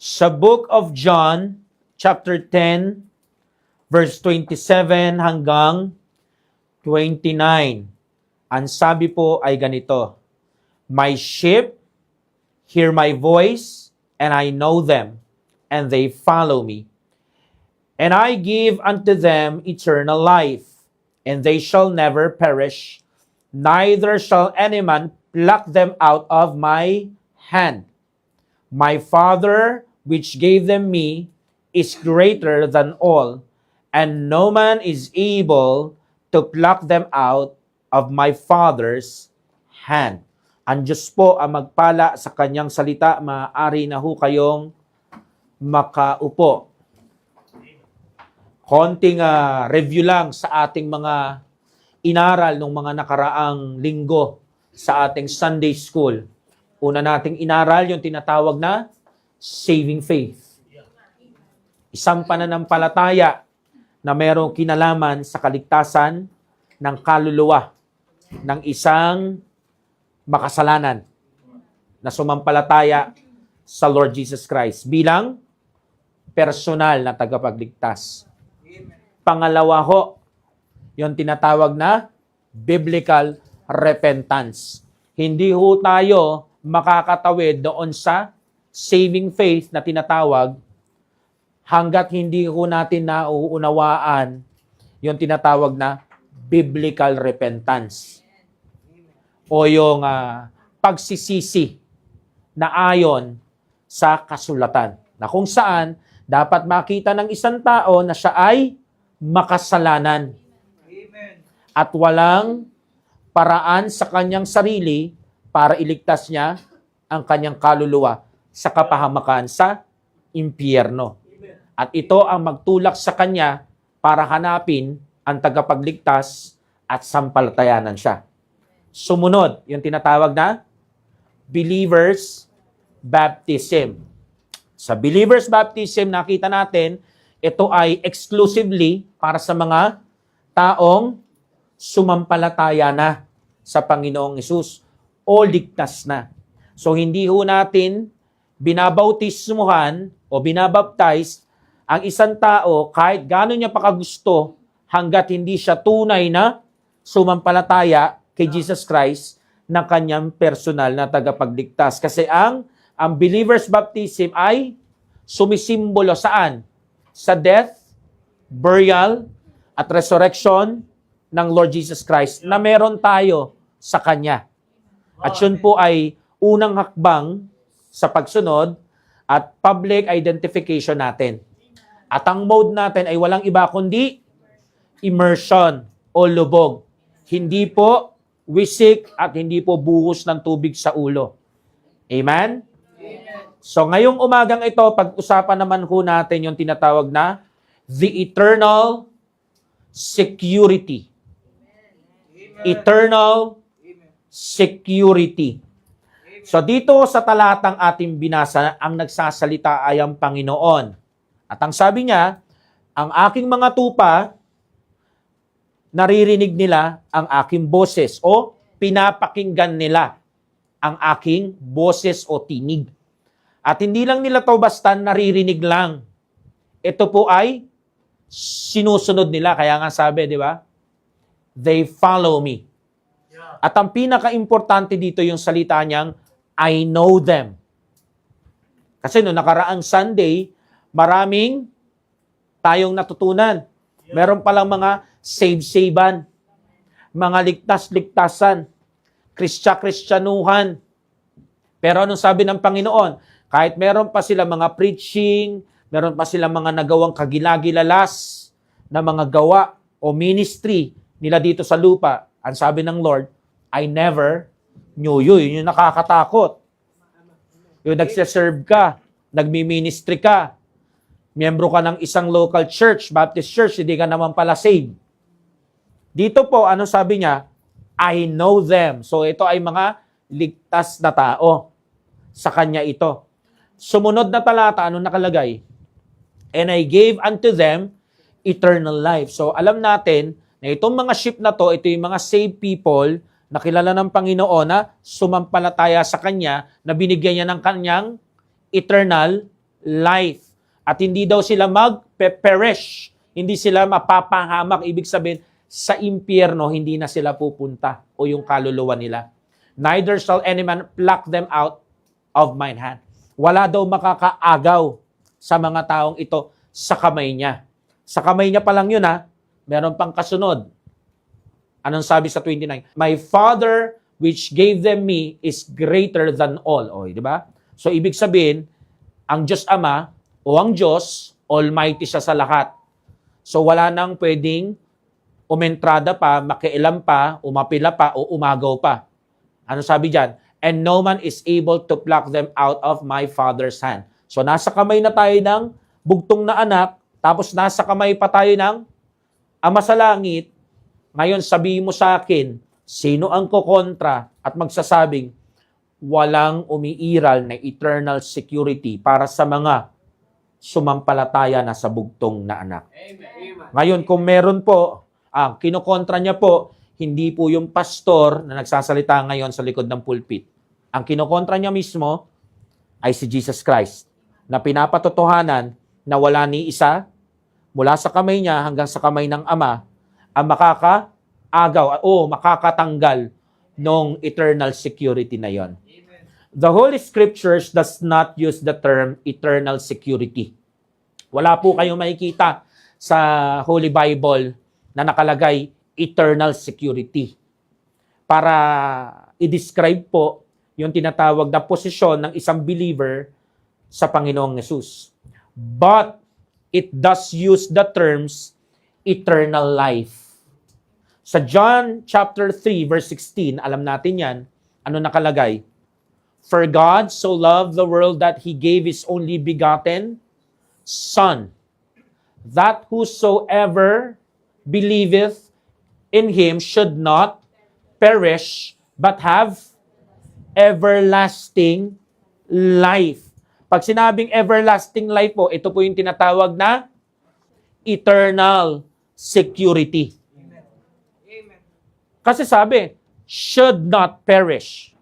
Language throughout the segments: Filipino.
Sa book of John, chapter 10, verse 27 hanggang 29. Ang sabi po ay ganito, My sheep hear my voice, and I know them, and they follow me. And I give unto them eternal life, and they shall never perish, neither shall any man pluck them out of my hand. My Father, which gave them me, is greater than all, and no man is able to pluck them out of my Father's hand. Ang Diyos po ang magpala sa kanyang salita, maaari na ho kayong makaupo. Konting review lang sa ating mga inaral nung mga nakaraang linggo sa ating Sunday School. Una nating inaral yung tinatawag na saving faith. Isang pananampalataya na mayroong kinalaman sa kaligtasan ng kaluluwa ng isang makasalanan na sumampalataya sa Lord Jesus Christ bilang personal na tagapagligtas. Pangalawa ho, yung tinatawag na biblical repentance. Hindi ho tayo makakatawid doon sa saving faith na tinatawag hanggat hindi ho natin nauunawaan yung tinatawag na biblical repentance o yung pagsisisi na ayon sa kasulatan na kung saan dapat makita ng isang tao na siya ay makasalanan at walang paraan sa kanyang sarili para iligtas niya ang kanyang kaluluwa sa kapahamakan sa impyerno. At ito ang magtulak sa kanya para hanapin ang tagapagligtas at sampalatayanan siya. Sumunod, yung tinatawag na believer's baptism. Sa believer's baptism, nakita natin, ito ay exclusively para sa mga taong sumampalataya na sa Panginoong Hesus o ligtas na. So, hindi ho natin binabautismuhan o binabaptize ang isang tao kahit gano'n niya pakagusto hanggat hindi siya tunay na sumampalataya kay Jesus Christ na kanyang personal na tagapagligtas. Kasi ang believer's baptism ay sumisimbolo saan? Sa death, burial, at resurrection ng Lord Jesus Christ na meron tayo sa Kanya. At yun po ay unang hakbang sa pagsunod at public identification natin. At ang mode natin ay walang iba kundi immersion o lubog. Hindi po wisik at hindi po buhos ng tubig sa ulo. Amen? So ngayong umagang ito, pag-usapan naman ho natin yung tinatawag na the eternal security. Eternal security. So dito sa talatang ating binasa, ang nagsasalita ay ang Panginoon. At ang sabi niya, ang aking mga tupa, naririnig nila ang aking boses o pinapakinggan nila ang aking boses o tinig. At hindi lang nila to basta naririnig lang. Ito po ay sinusunod nila. Kaya nga sabi, di ba? They follow me. At ang pinaka-importante dito yung salita niyang, I know them. Kasi no nakaraang Sunday, maraming tayong natutunan. Meron palang mga save-savean, mga ligtas-ligtasan, Kristyanuhan. Pero anong sabi ng Panginoon? Kahit meron pa sila mga preaching, meron pa sila mga nagawang kagilagilalas na mga gawa o ministry nila dito sa lupa, ang sabi ng Lord, I never knew you. Yun yung nakakatakot. Yung nagsiserve ka, nagmi-ministry ka, miyembro ka ng isang local church, Baptist church, hindi ka naman pala saved. Dito po, ano sabi niya? I know them. So ito ay mga ligtas na tao. Sa kanya ito. Sumunod na talata, ano nakalagay? And I gave unto them eternal life. So alam natin na itong mga sheep na to, ito yung mga saved people na kilala ng Panginoon na sumampalataya sa Kanya, na binigyan niya ng Kanyang eternal life. At hindi daw sila mag-perish. Hindi sila mapapahamak. Ibig sabihin, sa impyerno, hindi na sila pupunta o yung kaluluwa nila. Neither shall any man pluck them out of mine hand. Wala daw makakaagaw sa mga taong ito sa kamay niya. Sa kamay niya pa lang yun ha. Meron pang kasunod. Anong sabi sa 29? My Father which gave them me is greater than all. O, di ba? So, ibig sabihin, ang Diyos Ama o ang Diyos, Almighty siya sa lahat. So, wala nang pwedeng umentrada pa, makialam pa, umapila pa, o umagaw pa. Ano sabi dyan? And no man is able to pluck them out of my Father's hand. So, nasa kamay na tayo ng bugtong na anak, tapos nasa kamay pa tayo ng Ama sa langit. Ngayon, sabihin mo sa akin, sino ang kukontra at magsasabing, walang umiiral na eternal security para sa mga sumampalataya na sa bugtong na anak. Amen. Ngayon, kung meron po, ang kinukontra niya po, hindi po yung pastor na nagsasalita ngayon sa likod ng pulpit. Ang kinukontra niya mismo ay si Jesus Christ, na pinapatotohanan na wala ni isa, mula sa kamay niya hanggang sa kamay ng Ama, ang makakaagaw o makakatanggal ng eternal security na yon. The Holy Scriptures does not use the term eternal security. Wala po kayong makikita sa Holy Bible na nakalagay eternal security. Para i-describe po yung tinatawag na posisyon ng isang believer sa Panginoong Yesus. But it does use the terms eternal life. Sa John chapter 3 verse 16, alam natin yan, ano nakalagay? For God so loved the world that He gave His only begotten Son, that whosoever believeth in Him should not perish, but have everlasting life. Pag sinabing everlasting life po, ito po yung tinatawag na eternal security. Kasi sabi, should not perish.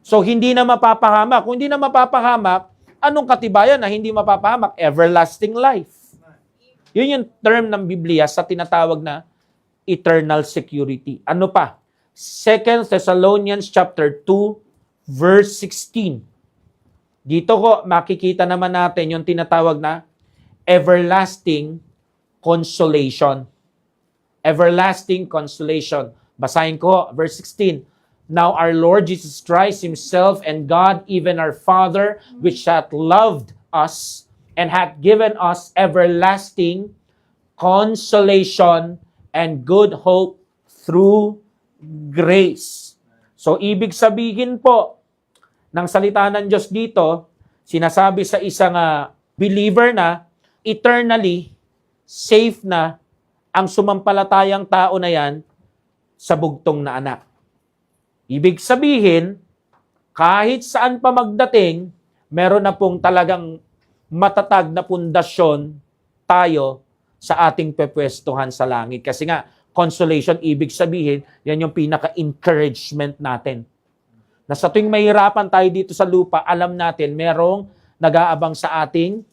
So, hindi na mapapahamak. Kung hindi na mapapahamak, anong katibayan na hindi mapapahamak? Everlasting life. Yun yung term ng Biblia sa tinatawag na eternal security. Ano pa? 2 Thessalonians chapter 2, verse 16. Dito ko makikita naman natin yung tinatawag na everlasting consolation. Everlasting consolation. Basahin ko, verse 16. Now our Lord Jesus Christ Himself and God, even our Father, which hath loved us and hath given us everlasting consolation and good hope through grace. So, ibig sabihin po ng salita ng Diyos dito, sinasabi sa isang believer na eternally safe na ang sumampalatayang tao na yan sa bugtong na anak. Ibig sabihin, kahit saan pa magdating, meron na pong talagang matatag na pundasyon tayo sa ating pepwestuhan sa langit. Kasi nga, consolation, ibig sabihin, yan yung pinaka-encouragement natin. Na sa tuwing mahirapan tayo dito sa lupa, alam natin, merong nag-aabang sa ating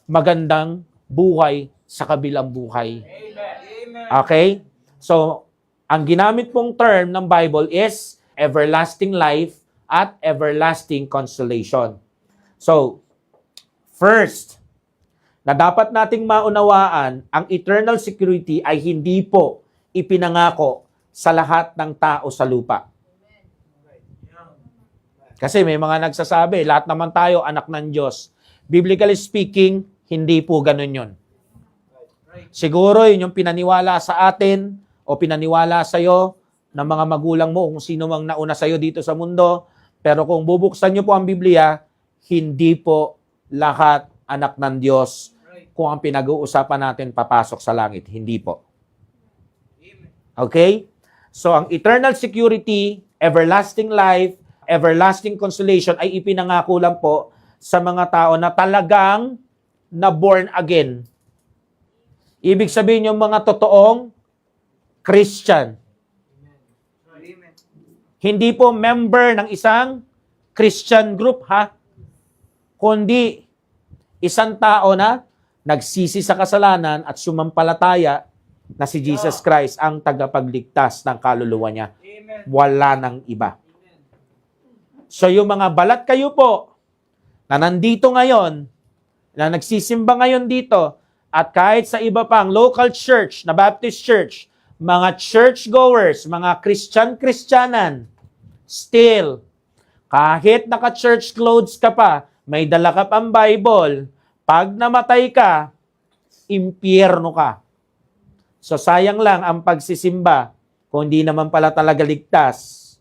magandang buhay sa kabilang buhay. Okay? So, ang ginamit pong term ng Bible is everlasting life at everlasting consolation. So, first, na dapat nating maunawaan, ang eternal security ay hindi po ipinangako sa lahat ng tao sa lupa. Kasi may mga nagsasabi, lahat naman tayo anak ng Diyos. Biblically speaking, hindi po ganun yun. Siguro yun yung pinaniwala sa atin o pinaniwala sa iyo ng mga magulang mo, kung sino mang nauna sa iyo dito sa mundo. Pero kung bubuksan niyo po ang Biblia, hindi po lahat anak ng Diyos kung ang pinag-uusapan natin papasok sa langit. Hindi po. Okay? So, ang eternal security, everlasting life, everlasting consolation ay ipinangako lang po sa mga tao na talagang na born again. Ibig sabihin yung mga totoong Christian. Hindi po member ng isang Christian group, ha? Kundi Isang tao na nagsisi sa kasalanan at sumampalataya na si Jesus Christ ang tagapagligtas ng kaluluwa niya. Wala nang iba. So yung mga balat kayo po na nandito ngayon, na nagsisimba ngayon dito, at kahit sa iba pang local church, na Baptist church, mga churchgoers, mga Christian-Christianan, still, kahit naka-church clothes ka pa, may dala ka pang Bible, pag namatay ka, impyerno ka. So sayang lang ang pagsisimba kung hindi naman pala talaga ligtas.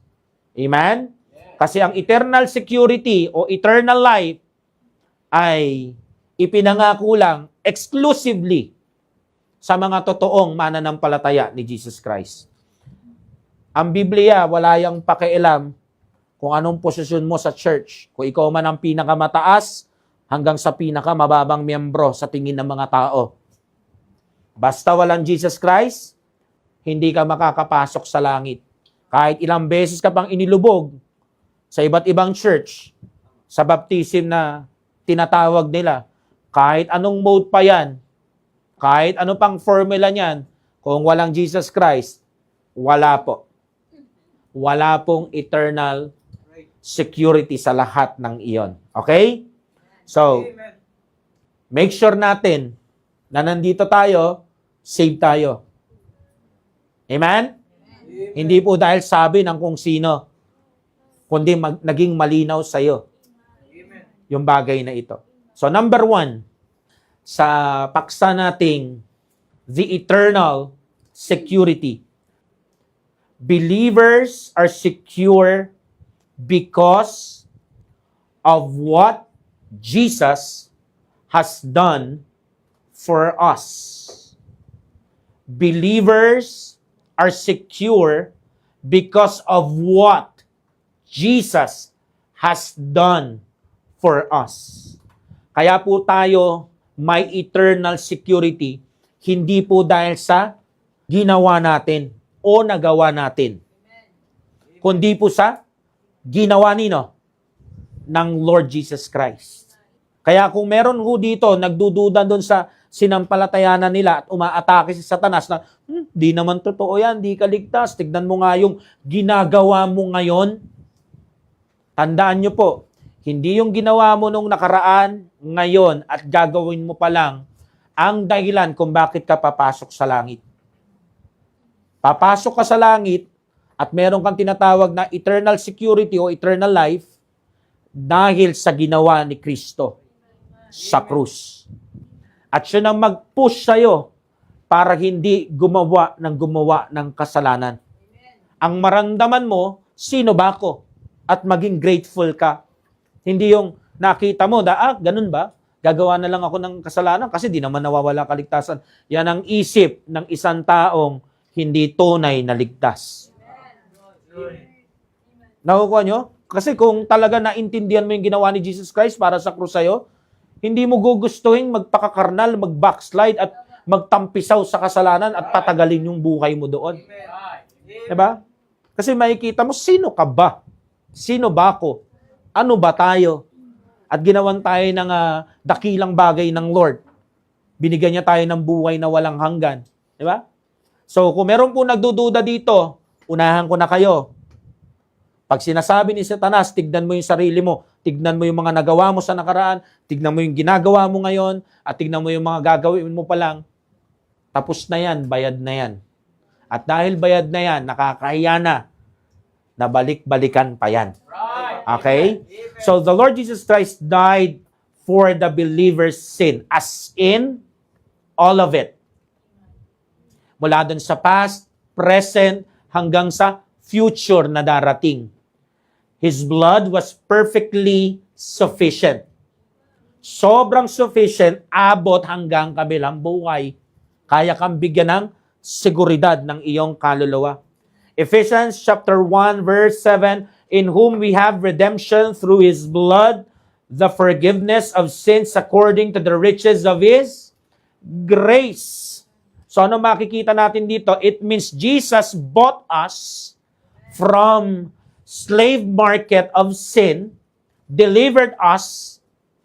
Amen? Kasi ang eternal security o eternal life ay ipinangako lang exclusively sa mga totoong mananampalataya ni Jesus Christ. Ang Biblia, wala yang pakialam kung anong posisyon mo sa church. Kung ikaw man ang pinakamataas hanggang sa pinakamababang miyembro sa tingin ng mga tao. Basta walang Jesus Christ, hindi ka makakapasok sa langit. Kahit ilang beses ka pang inilubog sa iba't ibang church, sa baptism na tinatawag nila, kahit anong mode pa yan, kahit ano pang formula niyan, kung walang Jesus Christ, wala po. Wala pong eternal security sa lahat ng iyon. Okay? So, make sure natin na nandito tayo, save tayo. Amen? Hindi po dahil sabi ng kung sino, kundi naging malinaw sa iyo yung bagay na ito. So number 1, sa paksa nating the eternal security. Believers are secure because of what Jesus has done for us. Believers are secure because of what Jesus has done for us. Kaya po tayo may eternal security, hindi po dahil sa ginawa natin o nagawa natin, kundi po sa ginawa nino ng Lord Jesus Christ. Kaya kung meron ho dito, nagdududa doon sa sinampalatayanan nila at umaatake si Satanas na, di naman totoo yan, di ka ligtas. Tignan mo nga yung ginagawa mo ngayon. Tandaan nyo po, hindi yung ginawa mo nung nakaraan, ngayon, at gagawin mo pa lang, ang dahilan kung bakit ka papasok sa langit. Papasok ka sa langit, at meron kang tinatawag na eternal security o eternal life, dahil sa ginawa ni Kristo sa krus. At siya nang mag-push sa'yo para hindi gumawa ng kasalanan. Ang maramdaman mo, sino ba ako? At maging grateful ka. Hindi yung nakita mo, ganun ba? Gagawa na lang ako ng kasalanan kasi di naman nawawala kaligtasan. Yan ang isip ng isang taong hindi tunay na ligtas. Nakukuha nyo? Kasi kung talaga naintindihan mo yung ginawa ni Jesus Christ para sa krus sa'yo, hindi mo gugustuhin magpakakarnal, mag-backslide at magtampisaw sa kasalanan at patagalin yung buhay mo doon. Diba? Kasi makikita mo, sino ka ba? Sino ba ako? Ano ba tayo? At ginawan tayo ng dakilang bagay ng Lord. Binigyan niya tayo ng buhay na walang hanggan. Diba? So, kung meron po nagdududa dito, unahan ko na kayo. Pag sinasabi ni Satanas, tignan mo yung sarili mo, tignan mo yung mga nagawa mo sa nakaraan, tignan mo yung ginagawa mo ngayon, at tignan mo yung mga gagawin mo pa lang, tapos na yan, bayad na yan. At dahil bayad na yan, nakakahiya na, nabalik-balikan pa yan. Okay? So the Lord Jesus Christ died for the believer's sin, as in all of it. Mula dun sa past, present, hanggang sa future na darating. His blood was perfectly sufficient. Sobrang sufficient, abot hanggang kabilang buhay. Kaya kang bigyan ng seguridad ng iyong kaluluwa. Ephesians chapter 1 verse 7, in whom we have redemption through His blood, the forgiveness of sins according to the riches of His grace. So ano makikita natin dito? It means Jesus bought us from slave market of sin, delivered us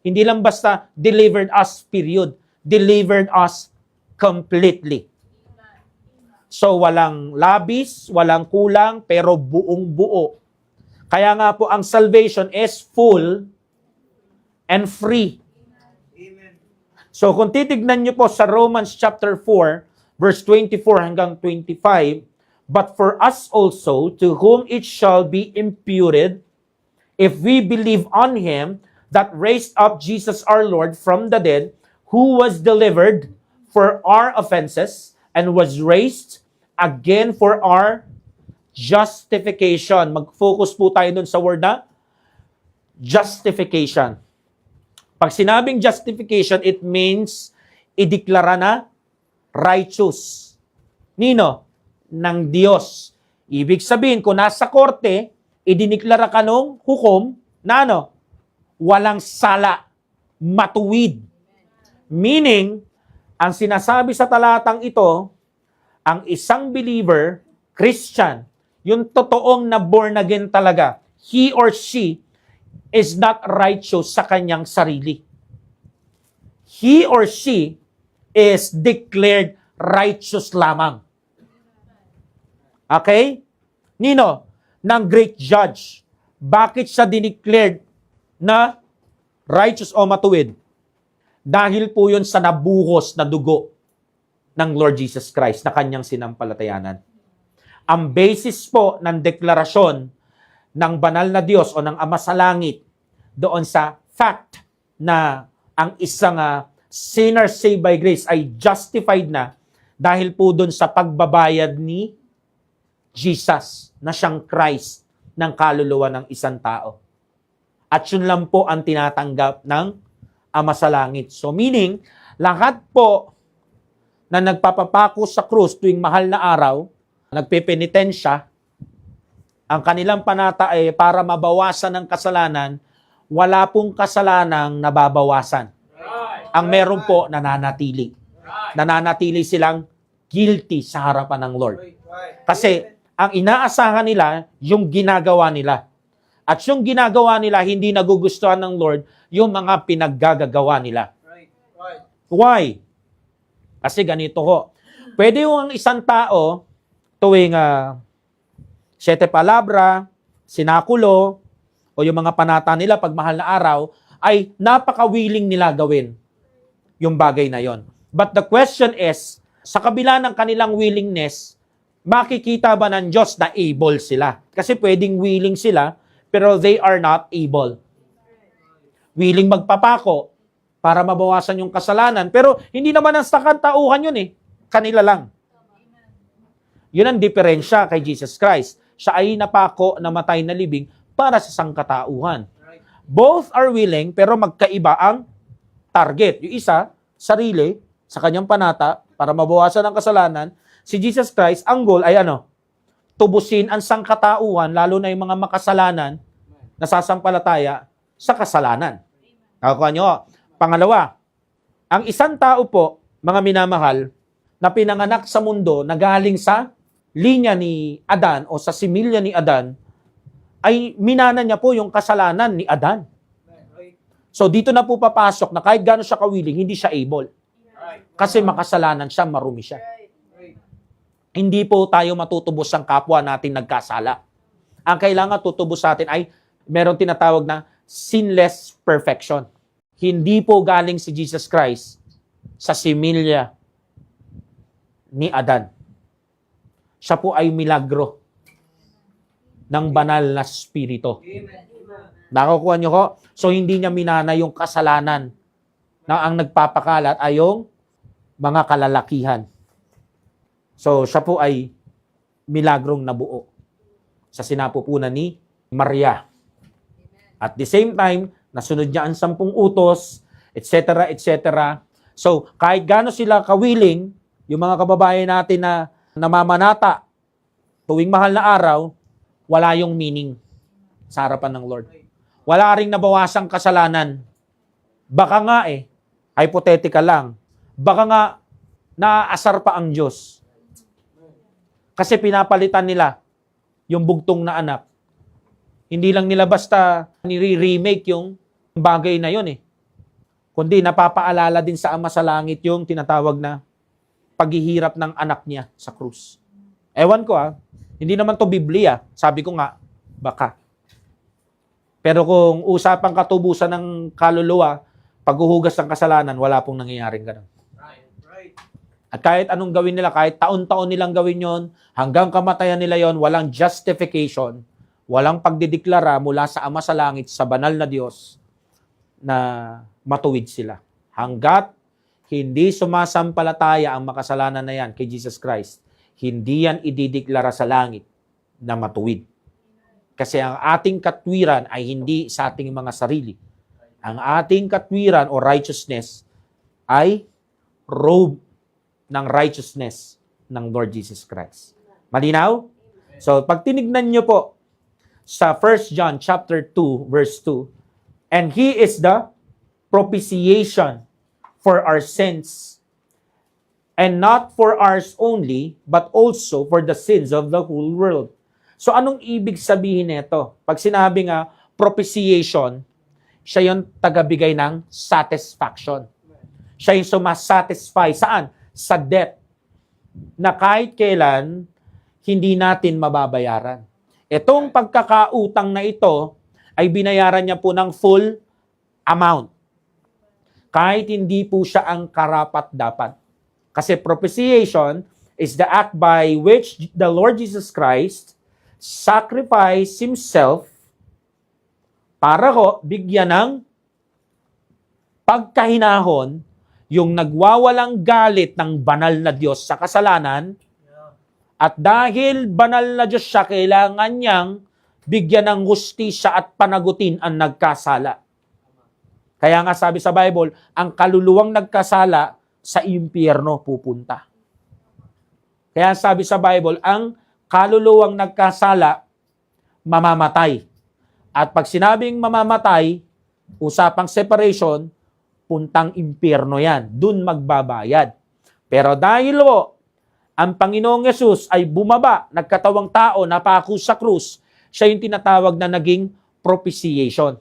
Hindi lang basta delivered us, period. Delivered us completely. So, walang labis, walang kulang, pero buong buo. Kaya nga po, ang salvation is full and free. So, kung titignan nyo po sa Romans chapter 4, verse 24 hanggang 25, but for us also, to whom it shall be imputed, if we believe on Him that raised up Jesus our Lord from the dead, who was delivered for our offenses and was raised again for our justification. Mag-focus po tayo dun sa word na justification. Pag sinabing justification, it means ideklara na righteous. Nino? Ng Diyos. Ibig sabihin, kung nasa korte, idiniklara ka nung hukom na ano? Walang sala. Matuwid. Meaning, ang sinasabi sa talatang ito, ang isang believer, Christian, yung totoong na born again talaga, he or she is not righteous sa kanyang sarili. He or she is declared righteous lamang. Okay? Nino, ng great judge, bakit siya dineclared na righteous o matuwid? Dahil po yun sa nabuhos na dugo ng Lord Jesus Christ na kanyang sinampalatayanan. Ang basis po ng deklarasyon ng banal na Diyos o ng Ama sa Langit doon sa fact na ang isang sinner saved by grace ay justified na dahil po doon sa pagbabayad ni Jesus na siyang Christ ng kaluluwa ng isang tao. At yun lang po ang tinatanggap ng Ama sa Langit. So meaning, lahat po na nagpapapako sa krus tuwing mahal na araw, nagpepenitensya, ang kanilang panata ay para mabawasan ng kasalanan, wala pong kasalanang nababawasan. Ang meron po, nananatili. Nananatili silang guilty sa harapan ng Lord. Kasi ang inaasahan nila, yung ginagawa nila. At yung ginagawa nila, hindi nagugustuhan ng Lord, yung mga pinaggagawa nila. Why? Kasi ganito ho. Pwede yung isang tao, tuwing siyete palabra, sinakulo, o yung mga panata nila pag mahal na araw, ay napaka-willing nila gawin yung bagay na yon. But the question is, sa kabila ng kanilang willingness, makikita ba ng Diyos na able sila? Kasi pwedeng willing sila, pero they are not able. Willing magpapako para mabawasan yung kasalanan, pero hindi naman ang sakantauhan yun eh. Kanila lang. Yun ang diferensya kay Jesus Christ. Siya ay napako na matay na libing para sa sangkatauhan. Both are willing, pero magkaiba ang target. Yung isa, sarili, sa kanyang panata, para mabawasan ang kasalanan. Si Jesus Christ, ang goal ay ano? Tubusin ang sangkatauhan, lalo na yung mga makasalanan, na sasampalataya sa kasalanan. Nakuha nyo? Pangalawa, ang isang tao po, mga minamahal, na pinanganak sa mundo na galing sa linya ni Adan o sa similya ni Adan, ay minana niya po yung kasalanan ni Adan. So dito na po papasok na kahit gaano siya kawiling, hindi siya able. Kasi makasalanan siya, marumi siya. Hindi po tayo matutubos ang kapwa natin nagkasala. Ang kailangan tutubos sa atin ay meron tinatawag na sinless perfection. Hindi po galing si Jesus Christ sa similya ni Adan. Siya po ay milagro ng banal na spirito. Nakukuha niyo ko? So hindi niya minana yung kasalanan na ang nagpapakalat ay yung mga kalalakihan. So siya po ay milagrong nabuo sa sinapupunan ni Maria. At the same time, nasunod niya ang 10 utos, etc., etc. So, kahit gaano sila kawiling, yung mga kababayan natin na namamanata tuwing mahal na araw, wala yung meaning sa harapan ng Lord. Wala ring nabawasang kasalanan. Baka nga hypothetical lang, baka nga naaasar pa ang Diyos. Kasi pinapalitan nila yung bugtong na anak. Hindi lang nila basta nire-remake yung bagay na yun . kundi napapaalala din sa Ama sa Langit yung tinatawag na paghihirap ng anak niya sa krus. Ewan ko hindi naman to Biblia. Sabi ko nga, baka. Pero kung usapang katubusan ng kaluluwa, paghuhugas ng kasalanan, wala pong nangyayaring ganun. Right. At kahit anong gawin nila, kahit taon-taon nilang gawin yon, hanggang kamatayan nila yon, walang justification, walang pagdideklara mula sa Ama sa Langit, sa banal na Diyos, na matuwid sila. Hanggat hindi sumasampalataya ang makasalanan na yan kay Jesus Christ, hindi yan idideklara sa langit na matuwid. Kasi ang ating katwiran ay hindi sa ating mga sarili. Ang ating katwiran o righteousness ay robe ng righteousness ng Lord Jesus Christ. Malinaw? So, pag tinignan nyo po sa 1 John chapter 2, verse 2, and He is the propitiation for our sins, and not for ours only, but also for the sins of the whole world. So, anong ibig sabihin nito? Pag sinabi nga, propitiation, siya yung tagabigay ng satisfaction. Siya yung sumasatisfy. Saan? Sa debt. Na kahit kailan, hindi natin mababayaran. Itong pagkakautang na ito, ay binayaran niya po ng full amount. Kahit hindi po siya ang karapat-dapat. Kasi propitiation is the act by which the Lord Jesus Christ sacrificed Himself para bigyan ng pagkahinahon yung nagwawalang galit ng banal na Diyos sa kasalanan. At dahil banal na Diyos siya, kailangan niyang bigyan ng hustisya at panagutin ang nagkasala. Kaya nga sabi sa Bible, ang kaluluwang nagkasala sa impyerno pupunta. Kaya sabi sa Bible, ang kaluluwang nagkasala, mamamatay. At pag sinabing mamamatay, usapang separation, puntang impyerno yan. Dun magbabayad. Pero dahil ang Panginoong Yesus ay bumaba, nagkatawang tao, napako sa krus, siya yung tinatawag na naging propitiation.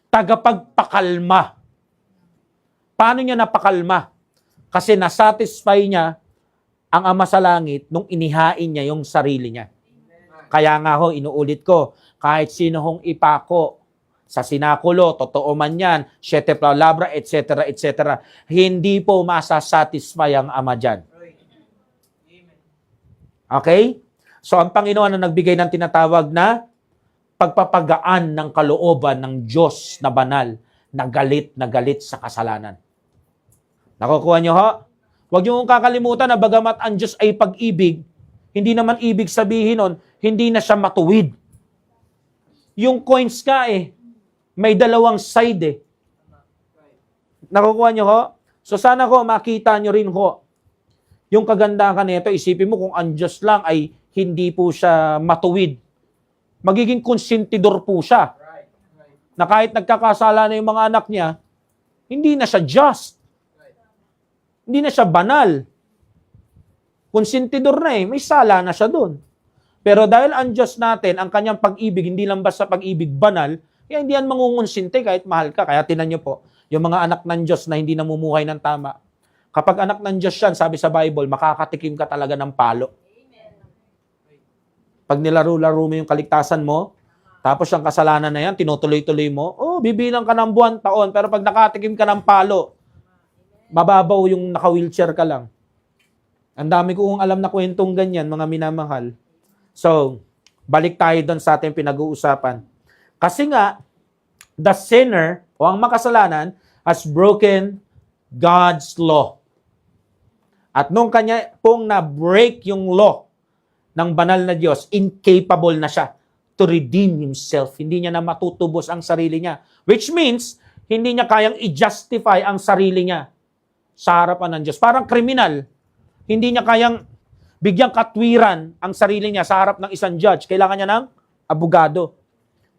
Tagapagpakalma. Paano niya napakalma? Kasi nasatisfy niya ang Ama sa Langit nung inihain niya yung sarili niya. Kaya nga inuulit ko, kahit sino hong ipako sa sinakulo, totoo man yan, siete palabra, etc., etc., hindi po masasatisfy ang Ama dyan. Okay? So, ang Panginoon ang nagbigay ng tinatawag na pagpapagaan ng kalooban ng Diyos na banal, na galit sa kasalanan. Nakukuha niyo Huwag niyo kakalimutan na bagamat ang Diyos ay pag-ibig, hindi naman ibig sabihin nun, hindi na siya matuwid. Yung coins ka may dalawang side Nakukuha niyo So sana makita niyo rin yung kagandahan nito. Isipin mo kung ang Diyos lang ay hindi po siya matuwid. Magiging konsentidor po siya. Na kahit nagkakasala na yung mga anak niya, hindi na siya just. Hindi na siya banal. Konsentidor na may sala na siya doon. Pero dahil ang Diyos natin, ang kanyang pag-ibig, hindi lang basta pag-ibig banal, kaya hindi yan mangungonsinte kahit mahal ka. Kaya tinan niyo po, yung mga anak ng Diyos na hindi namumuhay ng tama. Kapag anak ng Diyos yan, sabi sa Bible, makakatikim ka talaga ng palo. Pag nilaro-laro mo yung kaligtasan mo, tapos yung kasalanan na yan, tinutuloy-tuloy mo, bibilang ka ng buwan, taon, pero pag nakatikim ka ng palo, mababaw yung naka-wheelchair ka lang. Ang dami kong alam na kwentong ganyan, mga minamahal. So, balik tayo doon sa ating pinag-uusapan. Kasi nga, the sinner, o ang makasalanan, has broken God's law. At nung kanya pong na-break yung law ng banal na Diyos, incapable na siya to redeem himself. Hindi niya na matutubos ang sarili niya. Which means, hindi niya kayang i-justify ang sarili niya sa harapan ng Diyos. Parang kriminal. Hindi niya kayang bigyang katwiran ang sarili niya sa harap ng isang judge. Kailangan niya ng abogado,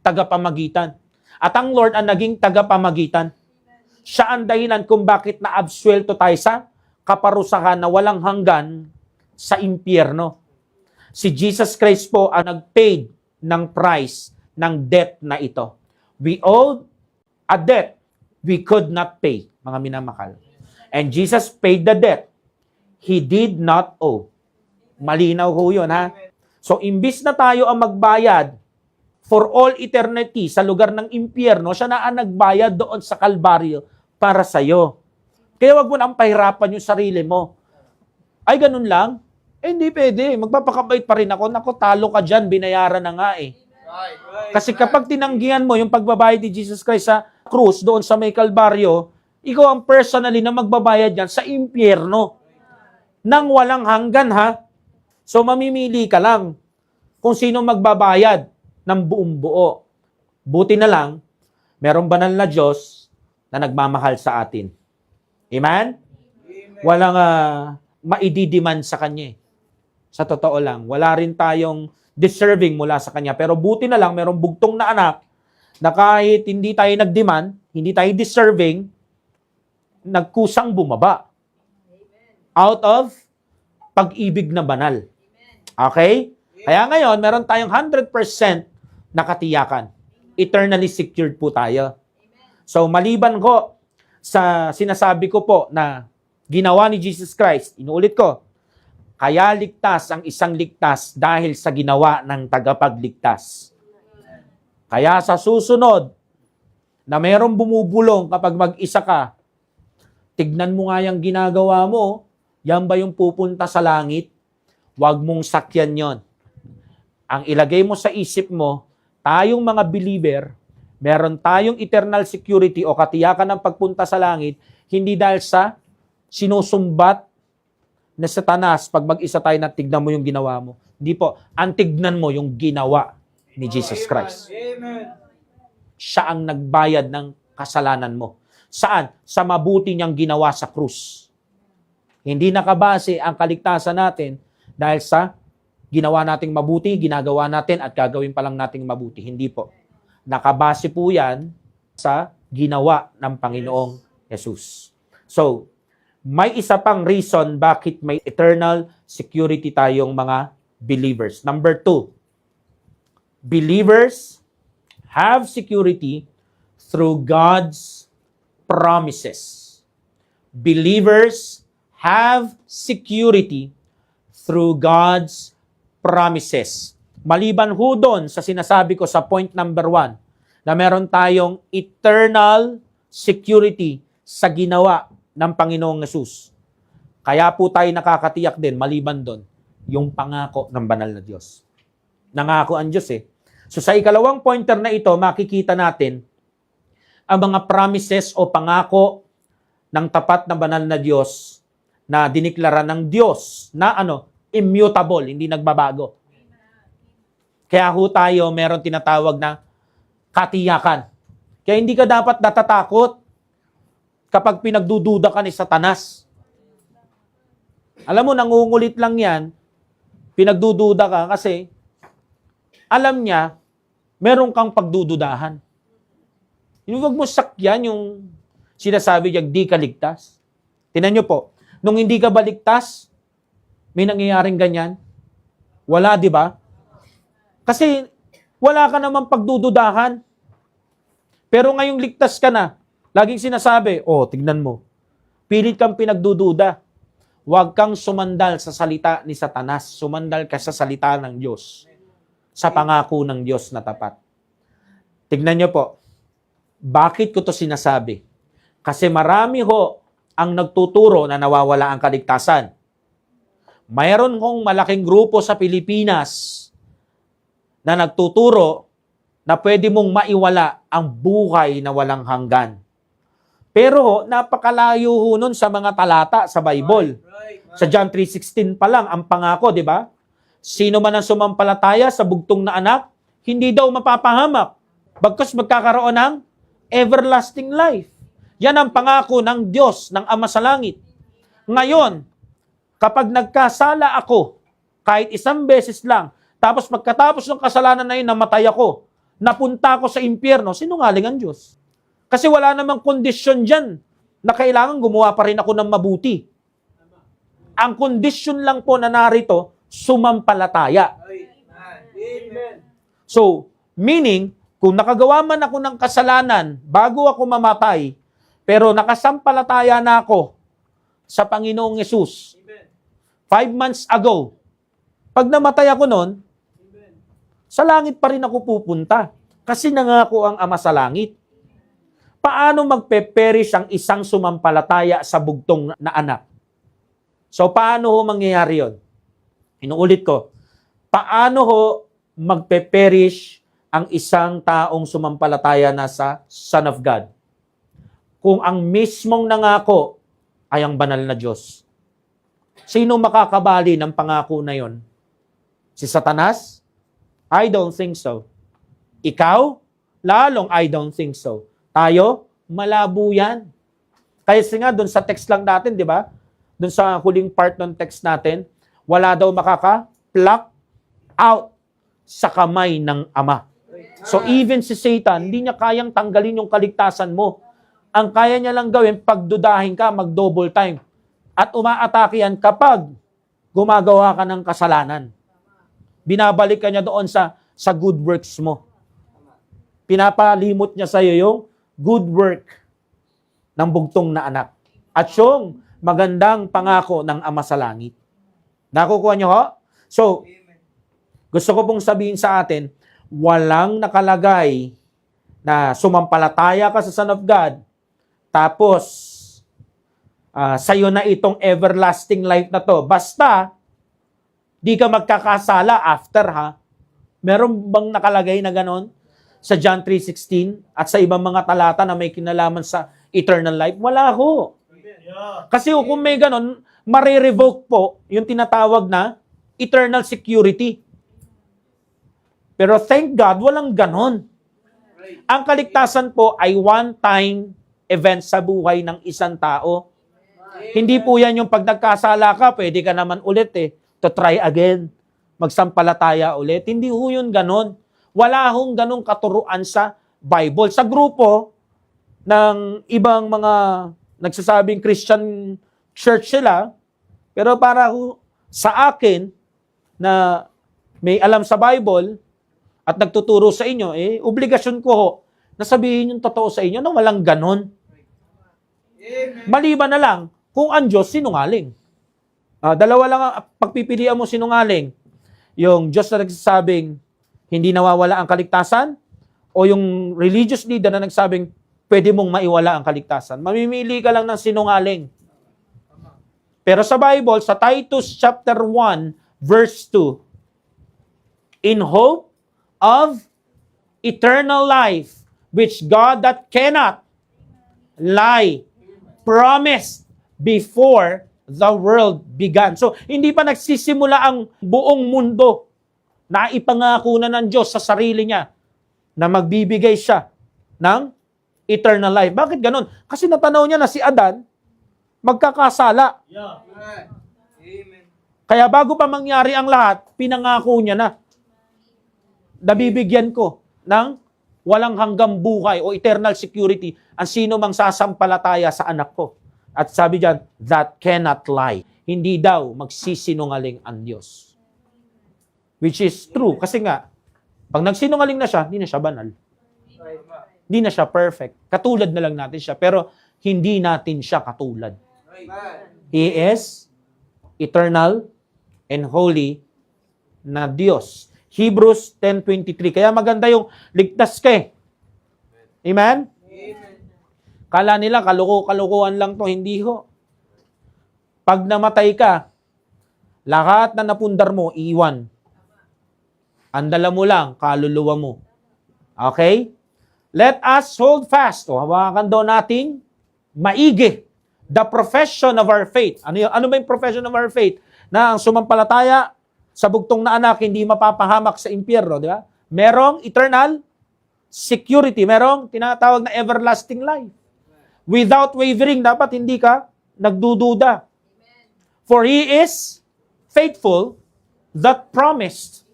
tagapamagitan. At ang Lord ang naging tagapamagitan. Siya ang dahilan kung bakit na-absuelto tayo sa kaparusahan na walang hanggan sa impyerno. Si Jesus Christ po ang nag-paid ng price ng debt na ito. We owed a debt we could not pay, mga minamahal. And Jesus paid the debt He did not owe. Malinaw ho yun, ha? So, imbis na tayo ang magbayad for all eternity sa lugar ng impyerno, siya na ang nagbayad doon sa Kalbaryo para sa'yo. Kaya wag mo na ang pahirapan yung sarili mo. Ay, ganun lang? Eh, hindi pwede. Magpapakabait pa rin ako. Naku, talo ka dyan. Binayaran na nga eh. Kasi kapag tinanggihan mo yung pagbabayad ni Jesus Christ sa krus doon sa may Kalbaryo, ikaw ang personally na magbabayad yan sa impyerno. Nang walang hanggan, ha? So, mamimili ka lang kung sino magbabayad ng buong buo. Buti na lang, merong banal na Diyos na nagmamahal sa atin. Amen? Walang maididiman sa Kanya. Sa totoo lang, wala rin tayong deserving mula sa Kanya. Pero buti na lang, merong bugtong na anak na kahit hindi tayo nagdemand, hindi tayo deserving, nagkusang bumaba. Out of pag-ibig na banal. Okay? Kaya ngayon, meron tayong 100% na katiyakan. Eternally secured po tayo. So, maliban ko sa sinasabi ko po na ginawa ni Jesus Christ, inuulit ko, kaya ligtas ang isang ligtas dahil sa ginawa ng tagapagligtas. Kaya sa susunod, na merong bumubulong kapag mag-isa ka, tignan mo nga yung ginagawa mo, yan ba yung pupunta sa langit? Huwag mong sakyan yon. Ang ilagay mo sa isip mo, tayong mga believer, meron tayong eternal security o katiyakan ng pagpunta sa langit, hindi dahil sa sinusumbat na Satanas pag mag-isa tayo na tignan mo yung ginawa mo. Hindi po. Ang tignan mo yung ginawa ni Jesus Christ. Siya ang nagbayad ng kasalanan mo. Saan? Sa mabuti niyang ginawa sa krus. Hindi nakabase ang kaligtasan natin dahil sa ginawa nating mabuti, ginagawa natin at gagawin pa lang nating mabuti. Hindi po. Nakabase po yan sa ginawa ng Panginoong Jesus. So, may isa pang reason bakit may eternal security tayong mga believers. Number 2, believers have security through God's promises. Believers have security through God's promises. Maliban ho doon sa sinasabi ko sa point number 1, na meron tayong eternal security sa ginawa ng Panginoong Yesus. Kaya po tayo nakakatiyak din, maliban doon, yung pangako ng banal na Diyos. Nangako ang Diyos eh. So sa ikalawang pointer na ito, makikita natin ang mga promises o pangako ng tapat na banal na Diyos na diniklara ng Diyos na immutable, hindi nagbabago. Kaya ho tayo meron tinatawag na katiyakan. Kaya hindi ka dapat natatakot kapag pinagdududa ka ni Satanas. Alam mo, nangungulit lang yan, pinagdududa ka kasi alam niya, meron kang pagdududahan. Huwag mo sakyan yung sinasabi niya, di ka ligtas. Tingnan niyo po, nung hindi ka baligtas, may nangyayaring ganyan? Wala, di ba? Kasi wala ka namang pagdududahan. Pero ngayong ligtas ka na, laging sinasabi, tignan mo, pilit kang pinagdududa. Huwag kang sumandal sa salita ni Satanas. Sumandal ka sa salita ng Diyos. Sa pangako ng Diyos na tapat. Tignan niyo po, bakit ko to sinasabi? Kasi marami ho ang nagtuturo na nawawala ang kaligtasan. Mayroon hong malaking grupo sa Pilipinas na nagtuturo na pwede mong maiwala ang buhay na walang hanggan. Pero napakalayo ho nun sa mga talata sa Bible. Sa John 3:16 pa lang ang pangako, di ba? Sino man ang sumampalataya sa bugtong na anak, hindi daw mapapahamak. Bagkus magkakaroon ng everlasting life. Yan ang pangako ng Diyos, ng Ama sa Langit. Ngayon, kapag nagkasala ako, kahit isang beses lang, tapos pagkatapos ng kasalanan na yun, namatay ako, napunta ako sa impyerno, sinungaling ang Diyos. Kasi wala namang kondisyon dyan na kailangan gumawa pa rin ako ng mabuti. Ang kondisyon lang po na narito, sumampalataya. So, meaning, kung nakagawa man ako ng kasalanan bago ako mamatay, Pero nakasampalataya na ako sa Panginoong Yesus 5 months ago. Pag namatay ako noon, sa langit pa rin ako pupunta. Kasi nangako ang Ama sa langit. Paano magpe-perish ang isang sumampalataya sa bugtong na anak? So, paano ho mangyayari yun? Inuulit ko. Paano ho magpe-perish ang isang taong sumampalataya na sa Son of God? Kung ang mismong nangako ay ang banal na Diyos. Sino makakabali ng pangako na yon? Si Satanas? I don't think so. Ikaw? Lalong I don't think so. Tayo? Malabo yan. Kasi nga, doon sa text lang natin, di ba? Doon sa huling part ng text natin, wala daw makaka-pluck out sa kamay ng Ama. So even si Satan, hindi niya kayang tanggalin yung kaligtasan mo. Ang kaya niya lang gawin, pagdudahin ka, mag-double time. At umaatake yan kapag gumagawa ka ng kasalanan. Binabalik ka niya doon sa good works mo. Pinapalimot niya sa iyo yung good work ng bugtong na anak. At yung magandang pangako ng Ama sa langit. Nakukuha niyo ho? So, gusto ko pong sabihin sa atin, walang nakalagay na sumampalataya ka sa Son of God, tapos sa'yo na itong everlasting life na to. Basta, di ka magkakasala after ha. Meron bang nakalagay na ganon? Sa John 3:16 at sa ibang mga talata na may kinalaman sa eternal life? Wala ho. Kasi kung may ganon, marirevoke po yung tinatawag na eternal security. Pero thank God, walang ganon. Ang kaligtasan po ay one-time event sa buhay ng isang tao. Hindi po yan yung pag nagkasala ka, pwede ka naman ulit to try again. Magsampalataya ulit. Hindi ho yun ganon. Wala hong ganong katuruan sa Bible. Sa grupo ng ibang mga nagsasabing Christian church sila, pero para ho, sa akin na may alam sa Bible at nagtuturo sa inyo, obligasyon ko ho na sabihin yung totoo sa inyo na walang ganon. Maliban na lang kung ang Diyos sinungaling. Dalawa lang ang pagpipilian mo sinungaling. Yung Diyos na nagsasabing hindi nawawala ang kaligtasan o yung religious leader na nagsabing pwede mong maiwala ang kaligtasan. Mamimili ka lang ng sinungaling. Pero sa Bible, sa Titus chapter 1, verse 2, in hope of eternal life, which God that cannot lie, promised before the world began. So, hindi pa nagsisimula ang buong mundo na ipangako na ng Diyos sa sarili niya na magbibigay siya ng eternal life. Bakit ganun? Kasi natanaw niya na si Adan magkakasala. Yeah. Amen. Kaya bago pa mangyari ang lahat, pinangako niya na nabibigyan ko ng walang hanggang buhay o eternal security ang sino mang sasampalataya sa anak ko. At sabi diyan, that cannot lie. Hindi daw magsisinungaling ang Diyos. Which is true. Kasi nga, pag nagsinungaling na siya, hindi na siya banal. Hindi na siya perfect. Katulad na lang natin siya. Pero hindi natin siya katulad. He is eternal and holy na Diyos. Hebrews 10:23. Kaya maganda yung ligtas ka eh. Amen? Kala nila, kalukuhan lang to. Hindi ho. Pag namatay ka, lahat na napundar mo, iwan. Andala mo lang, kaluluwa mo. Okay? Let us hold fast. Hawakan daw natin maigi the profession of our faith. Ano ba yung profession of our faith? Na ang sumampalataya sa bugtong na anak hindi mapapahamak sa impyerno, di ba? Merong eternal security, merong tinatawag na everlasting life. Without wavering, dapat hindi ka nagdududa. For He is faithful that promised.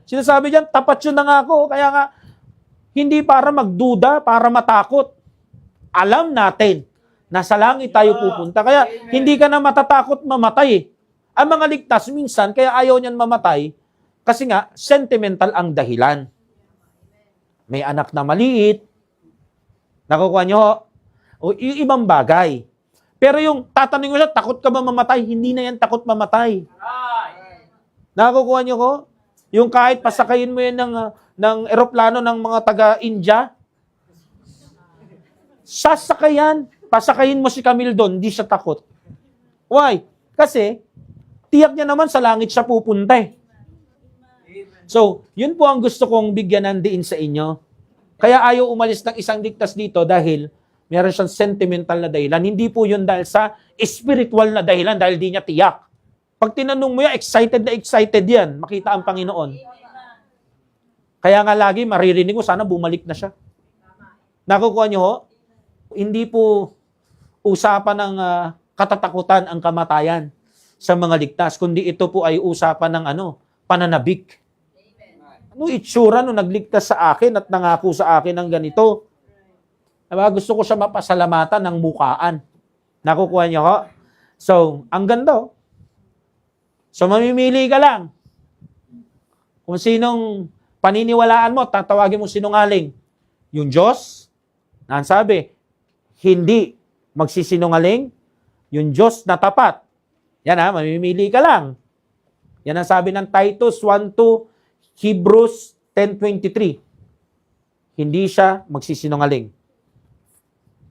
Sinasabi diyan, tapat yun na nga ako. Kaya nga, hindi para magduda, para matakot. Alam natin na sa langit tayo pupunta. Kaya hindi ka na matatakot mamatay. Ang mga ligtas minsan, kaya ayaw niyan mamatay, kasi nga, sentimental ang dahilan. May anak na maliit. Nakukuha nyo, O yung ibang bagay. Pero yung tatanungin mo siya, takot ka ba mamatay? Hindi na yan takot mamatay. Nakukuha niyo ko? Yung kahit pasakayin mo yan ng eroplano ng mga taga-India, sasakayan. Pasakayin mo si Camille doon, hindi siya takot. Why? Kasi, tiyak niya naman sa langit siya pupunta eh. So, yun po ang gusto kong bigyan ng diin sa inyo. Kaya ayaw umalis ng isang ligtas dito dahil meron siyang sentimental na dahilan. Hindi po yun dahil sa spiritual na dahilan dahil di niya tiyak. Pag tinanong mo yan, excited na excited yan. Makita ang Panginoon. Kaya nga lagi maririnig mo, sana bumalik na siya. Nakukuha niyo ho? Hindi po usapan ng katatakutan ang kamatayan sa mga ligtas, kundi ito po ay usapan ng pananabik. Ano itsura nung nagligtas sa akin at nangako sa akin ng ganito? Diba? Gusto ko siya mapasalamatan ng mukaan. Nakukuha niyo ho? So, ang ganda. So, mamimili ka lang. Kung sinong paniniwalaan mo, tatawagin mo sinungaling. Yung Diyos, na sabi, hindi magsisinungaling, yung Diyos na tapat. Yan mamimili ka lang. Yan ang sabi ng Titus 1:2, Hebrews 10:23. Hindi siya magsisinungaling.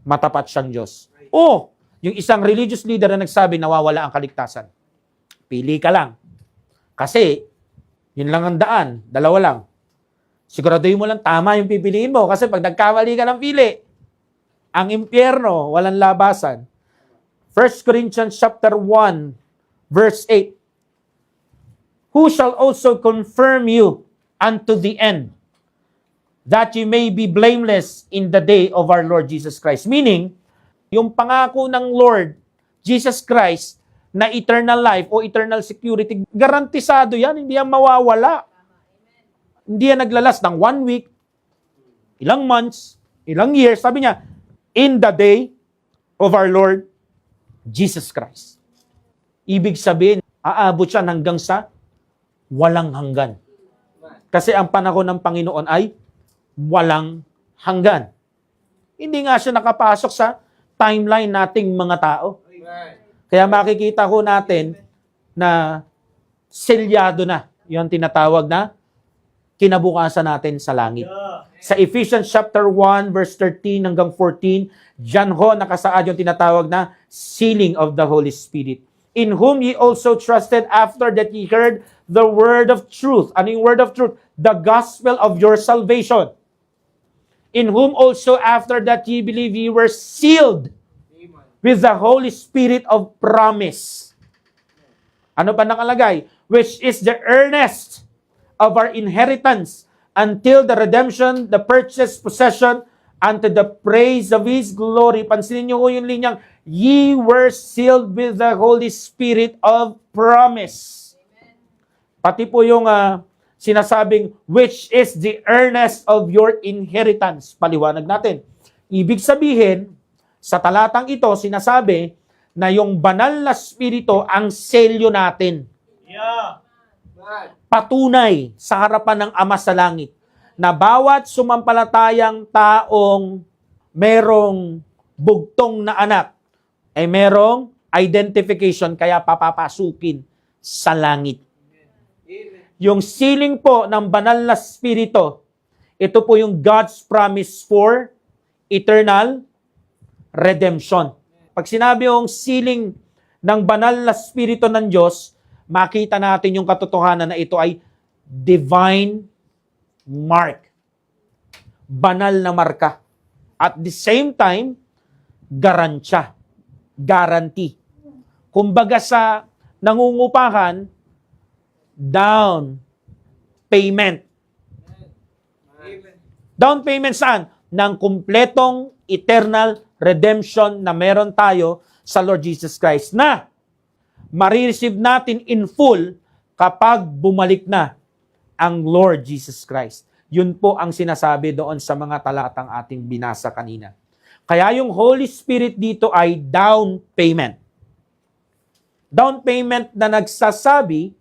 Matapat siyang Diyos. O, yung isang religious leader na nagsabi, nawawala ang kaligtasan. Pili ka lang. Kasi, yun lang ang daan. Dalawa lang. Siguraduhin mo lang tama yung pipiliin mo. Kasi pag nagkamali ka ng pili, ang impyerno, walang labasan. 1 Corinthians chapter 1, verse 8. Who shall also confirm you unto the end, that you may be blameless in the day of our Lord Jesus Christ. Meaning, yung pangako ng Lord Jesus Christ na eternal life o eternal security, garantisado yan, hindi yan mawawala. Hindi yan naglalas ng 1 week, ilang months, ilang years. Sabi niya, in the day of our Lord Jesus Christ. Ibig sabihin, aabot siya hanggang sa walang hanggan. Kasi ang panahon ng Panginoon ay walang hanggan. Hindi nga siya nakapasok sa timeline nating mga tao. Kaya makikita ko natin na selyado na yung tinatawag na kinabukasan natin sa langit. Sa Ephesians chapter 1, verse 13 hanggang 14, diyan ho nakasaad yung tinatawag na sealing of the Holy Spirit. In whom ye also trusted after that ye heard the word of truth. Ano yung word of truth? The gospel of your salvation. In whom also after that ye believe ye were sealed with the Holy Spirit of promise. Ano pa nakalagay? Which is the earnest of our inheritance until the redemption, the purchased possession, unto the praise of His glory. Pansinin niyo ko yung linyang, ye were sealed with the Holy Spirit of promise. Pati po yung sinasabing, which is the earnest of your inheritance. Paliwanag natin. Ibig sabihin, sa talatang ito, sinasabi na yung banal na spirito ang selyo natin. Patunay sa harapan ng Ama sa langit na bawat sumampalatayang taong merong bugtong na anak ay merong identification kaya papapasukin sa langit. Yung sealing po ng banal na spirito, ito po yung God's promise for eternal redemption. Pag sinabi yung sealing ng banal na spirito ng Diyos, makita natin yung katotohanan na ito ay divine mark. Banal na marka. At the same time, garansya. Guarantee. Kumbaga sa nangungupahan, down payment. Down payment saan? Ng kumpletong eternal redemption na meron tayo sa Lord Jesus Christ na marireceive natin in full kapag bumalik na ang Lord Jesus Christ. Yun po ang sinasabi doon sa mga talatang ating binasa kanina. Kaya yung Holy Spirit dito ay down payment. Down payment na nagsasabi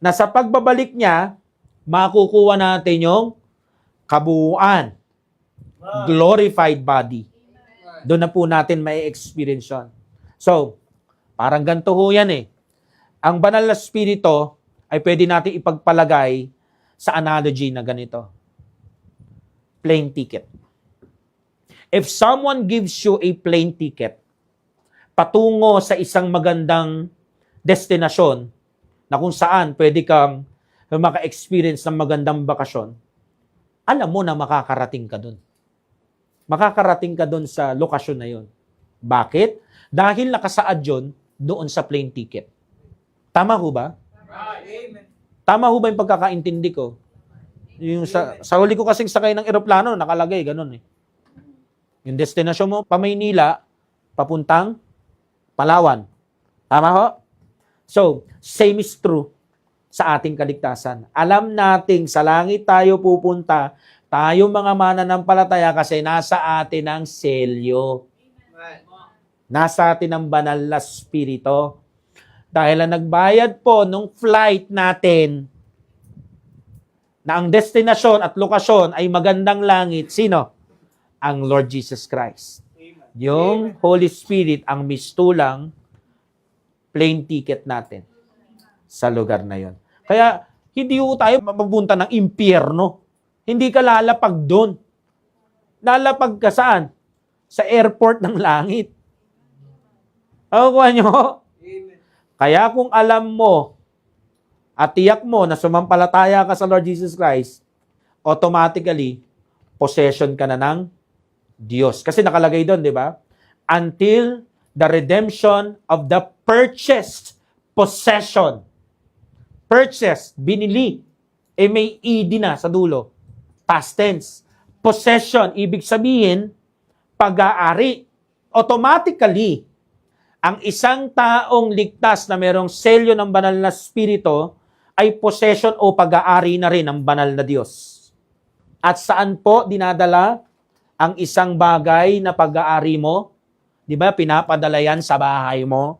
na sa pagbabalik niya, makukuha natin yung kabuuan. Glorified body. Doon na po natin may experience yun. So, parang ganito ho yan eh. Ang banal na spirito ay pwede natin ipagpalagay sa analogy na ganito. Plane ticket. If someone gives you a plane ticket patungo sa isang magandang destinasyon na kung saan pwede kang maka-experience ng magandang bakasyon, alam mo na makakarating ka dun. Makakarating ka dun sa lokasyon na yun. Bakit? Dahil nakasaad yun doon sa plane ticket. Tama ho ba? Amen. Tama ho ba yung pagkakaintindi ko? Yung sa huli ko kasing sakay ng eroplano, nakalagay, ganun eh. Yung destinasyon mo, pa Maynila, papuntang Palawan. Tama ho? So, same is true sa ating kaligtasan. Alam nating sa langit tayo pupunta, tayo mga mananampalataya kasi nasa atin ang selyo. Nasa atin ang banal na spirito. Dahil ang nagbayad po nung flight natin na ang destinasyon at lokasyon ay magandang langit, sino? Ang Lord Jesus Christ. Yung Holy Spirit ang mistulang plane ticket natin sa lugar na yon. Kaya hindi ho tayo mapupunta ng impyerno. Hindi ka lalapag doon. Lalapag ka saan? Sa airport ng langit. Nakukuha nyo? Amen. Kaya kung alam mo at tiyak mo na sumampalataya ka sa Lord Jesus Christ, automatically, possession ka na ng Diyos. Kasi nakalagay doon, di ba? Until the redemption of the purchased possession. Purchased, binili. Eh may ed na sa dulo. Past tense. Possession, ibig sabihin, pag-aari. Automatically, ang isang taong ligtas na merong selyo ng banal na spirito ay possession o pag-aari na rin ng banal na Diyos. At saan po dinadala ang isang bagay na pag-aari mo? Di ba, pinapadala yan sa bahay mo?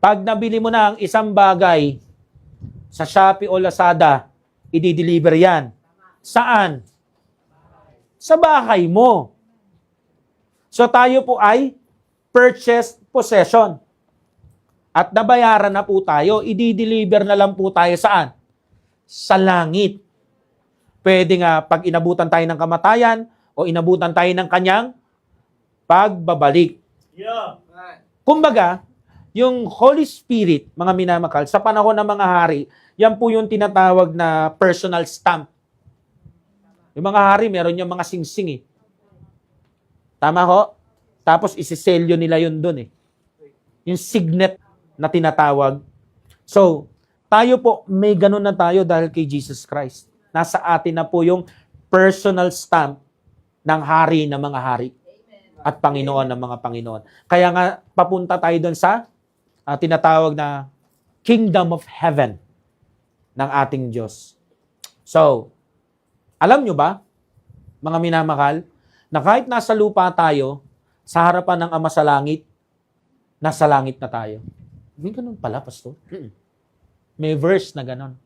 Pag nabili mo na ang isang bagay sa Shopee o Lazada, i-deliver yan. Saan? Sa bahay mo. So tayo po ay purchased possession. At nabayaran na po tayo, i-deliver na lang po tayo saan? Sa langit. Pwede nga pag inabutan tayo ng kamatayan o inabutan tayo ng kanyang pagbabalik. Yeah. Kumbaga, yung Holy Spirit, mga minamakal, sa panahon ng mga hari, yan po yung tinatawag na personal stamp. Yung mga hari, meron yung mga singsing eh. Tama ho? Tapos isiselyo nila yun dun eh. Yung signet na tinatawag. So, tayo po, may ganun na tayo dahil kay Jesus Christ. Nasa atin na po yung personal stamp ng hari ng mga hari at Panginoon ng mga Panginoon. Kaya nga, papunta tayo dun sa tinatawag na Kingdom of Heaven ng ating Diyos. So, alam nyo ba, mga minamahal, na kahit nasa lupa tayo, sa harapan ng Ama sa langit, nasa langit na tayo. May ganun pala, Pastor. May verse na ganun.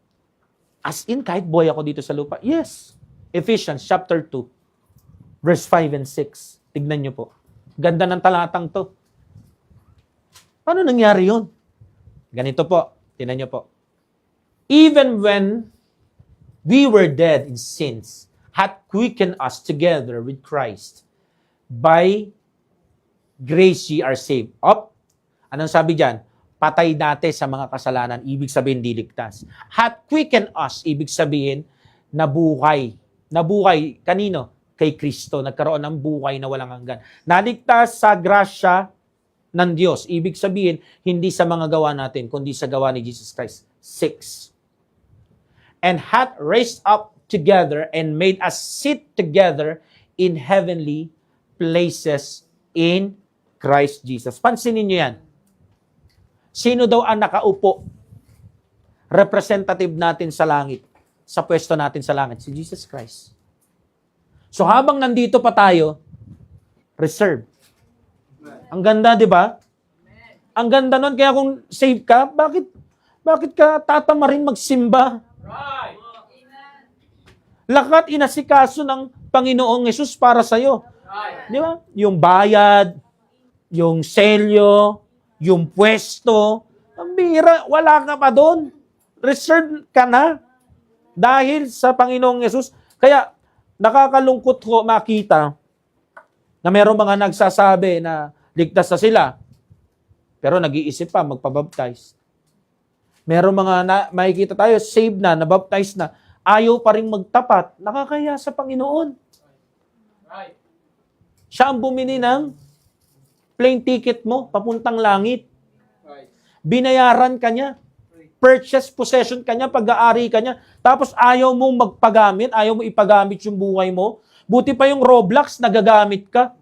As in, kahit buhay ako dito sa lupa. Yes. Ephesians chapter 2, verse 5 and 6. Tignan nyo po. Ganda ng talatang to. Paano nangyari yun? Ganito po. Tignan nyo po. Even when we were dead in sins, hath quickened us together with Christ. By grace ye are saved. Anong sabi dyan? Patay dati sa mga kasalanan, ibig sabihin diligtas. Hath quickened us, ibig sabihin, nabuhay. Nabuhay, kanino? Kay Kristo. Nagkaroon ng buhay na walang hanggan. Naligtas sa grasya ng Diyos. Ibig sabihin, hindi sa mga gawa natin, kundi sa gawa ni Jesus Christ. 6. And hath raised up together and made us sit together in heavenly places in Christ Jesus. Pansinin nyo yan. Sino daw ang nakaupo? Representative natin sa langit. Sa pwesto natin sa langit. Si Jesus Christ. So habang nandito pa tayo, reserve. Ang ganda, di ba? Ang ganda nun. Kaya kung save ka, bakit ka tatamarin magsimba? Right. Lakat inasikaso ng Panginoong Yesus para sa'yo. Right. Di ba? Yung bayad, yung selyo, yung pwesto, ang bira, wala ka pa doon. Reserved ka na dahil sa Panginoong Yesus. Kaya nakakalungkot ko makita na merong mga nagsasabi na ligtas na sila, pero nag-iisip pa magpabaptize. Merong mga makikita tayo, saved na, nabaptize na, ayaw pa rin magtapat, nakakaya sa Panginoon. Right. Siya ang bumili ng plane ticket mo, papuntang langit. Right. Binayaran ka niya. Purchase possession ka niya, pag-aari ka niya. Tapos ayaw mong magpagamit, ayaw mo ipagamit yung buhay mo. Buti pa yung Roblox, nagagamit ka.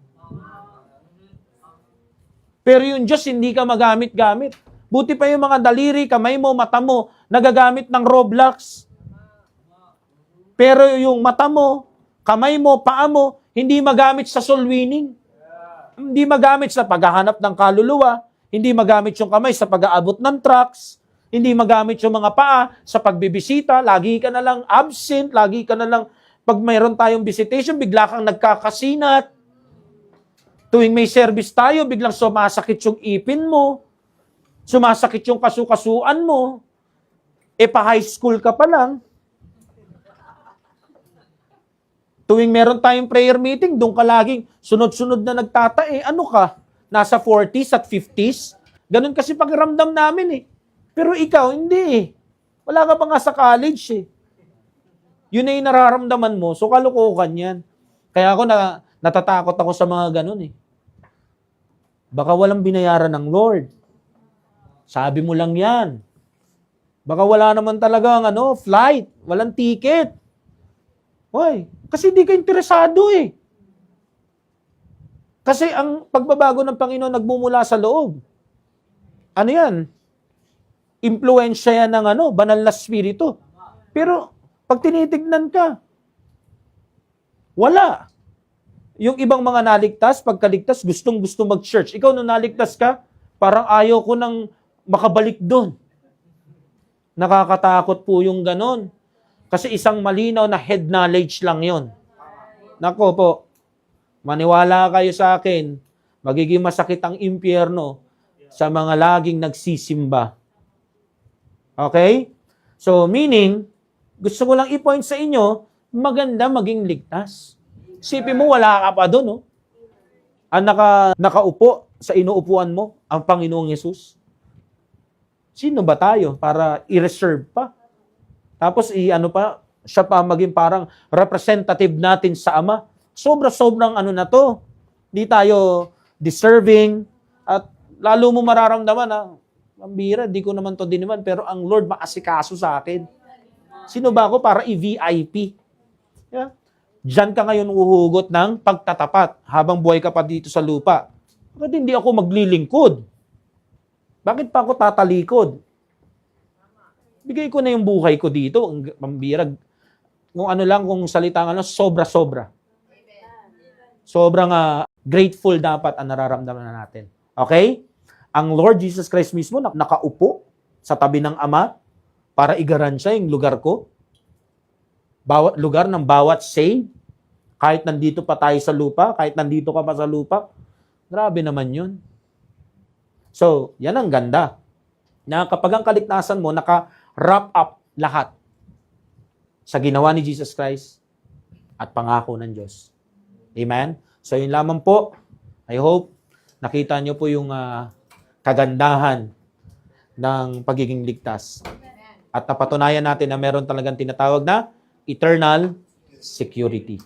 Pero yung Diyos, hindi ka magamit-gamit. Buti pa yung mga daliri, kamay mo, mata mo, nagagamit ng Roblox. Pero yung mata mo, kamay mo, paa mo, hindi magamit sa soul winning. Hindi magamit sa paghahanap ng kaluluwa. Hindi magamit yung kamay sa pag-aabot ng trucks. Hindi magamit yung mga paa sa pagbibisita. Lagi ka na lang absent. Lagi ka na lang, pag mayroon tayong visitation, bigla kang nagkakasinat. Tuwing may service tayo, biglang sumasakit yung ipin mo. Sumasakit yung kasukasuan mo. E pa high school ka pa lang. Tuwing meron tayong prayer meeting, doon ka laging sunod-sunod na nagtatae. Ano ka? Nasa 40s at 50s? Ganun kasi pakiramdam namin eh. Pero ikaw, hindi eh. Wala ka pa nga sa college eh. Yun na yung nararamdaman mo. So, kalukukan yan. Kaya ako natatakot ako sa mga ganun eh. Baka walang binayaran ng Lord. Sabi mo lang yan. Baka wala naman talagang flight. Walang ticket. Hoy, kasi di ka interesado eh. Kasi ang pagbabago ng Panginoon nagmumula sa loob. Ano yan? Impluensya yan ng banal na spirito. Pero, pag tinitignan ka, wala. Yung ibang mga naligtas, pagkaligtas, gustong-gusto mag-church. Ikaw, nung naligtas ka, parang ayaw ko nang makabalik doon. Nakakatakot po yung ganon. Kasi isang malinaw na head knowledge lang yon. Nako po, maniwala kayo sa akin, magiging masakit ang impyerno sa mga laging nagsisimba. Okay? So, meaning, gusto ko lang i-point sa inyo, maganda maging ligtas. Sipin mo, wala ka pa doon, no? Ang nakaupo sa inuupuan mo, ang Panginoong Yesus. Sino ba tayo para i-reserve pa? Tapos, siya pa maging parang representative natin sa Ama. Sobra-sobrang na to. Di tayo deserving. At lalo mo mararamdaman, ang bira, di ko naman to diniman, pero ang Lord maasikaso sa akin. Sino ba ako para i-VIP? Yeah. Diyan ka ngayon uhugot ng pagtatapat habang buhay ka pa dito sa lupa. Bakit hindi ako maglilingkod? Bakit pa ako tatalikod? Bigay ko na yung buhay ko dito. Ang pambirag. Kung kung salitang sobra-sobra. Sobrang grateful dapat ang nararamdaman natin. Okay? Ang Lord Jesus Christ mismo nakaupo sa tabi ng Ama para igaransya yung lugar ko. Lugar ng bawat saved. Kahit nandito pa tayo sa lupa, kahit nandito ka pa sa lupa. Grabe naman yun. So, yan ang ganda. Na kapag ang kaligtasan mo, naka-wrap up lahat sa ginawa ni Jesus Christ at pangako ng Diyos. Amen? So, yun lamang po. I hope nakita nyo po yung kagandahan ng pagiging ligtas. At napatunayan natin na meron talagang tinatawag na eternal security.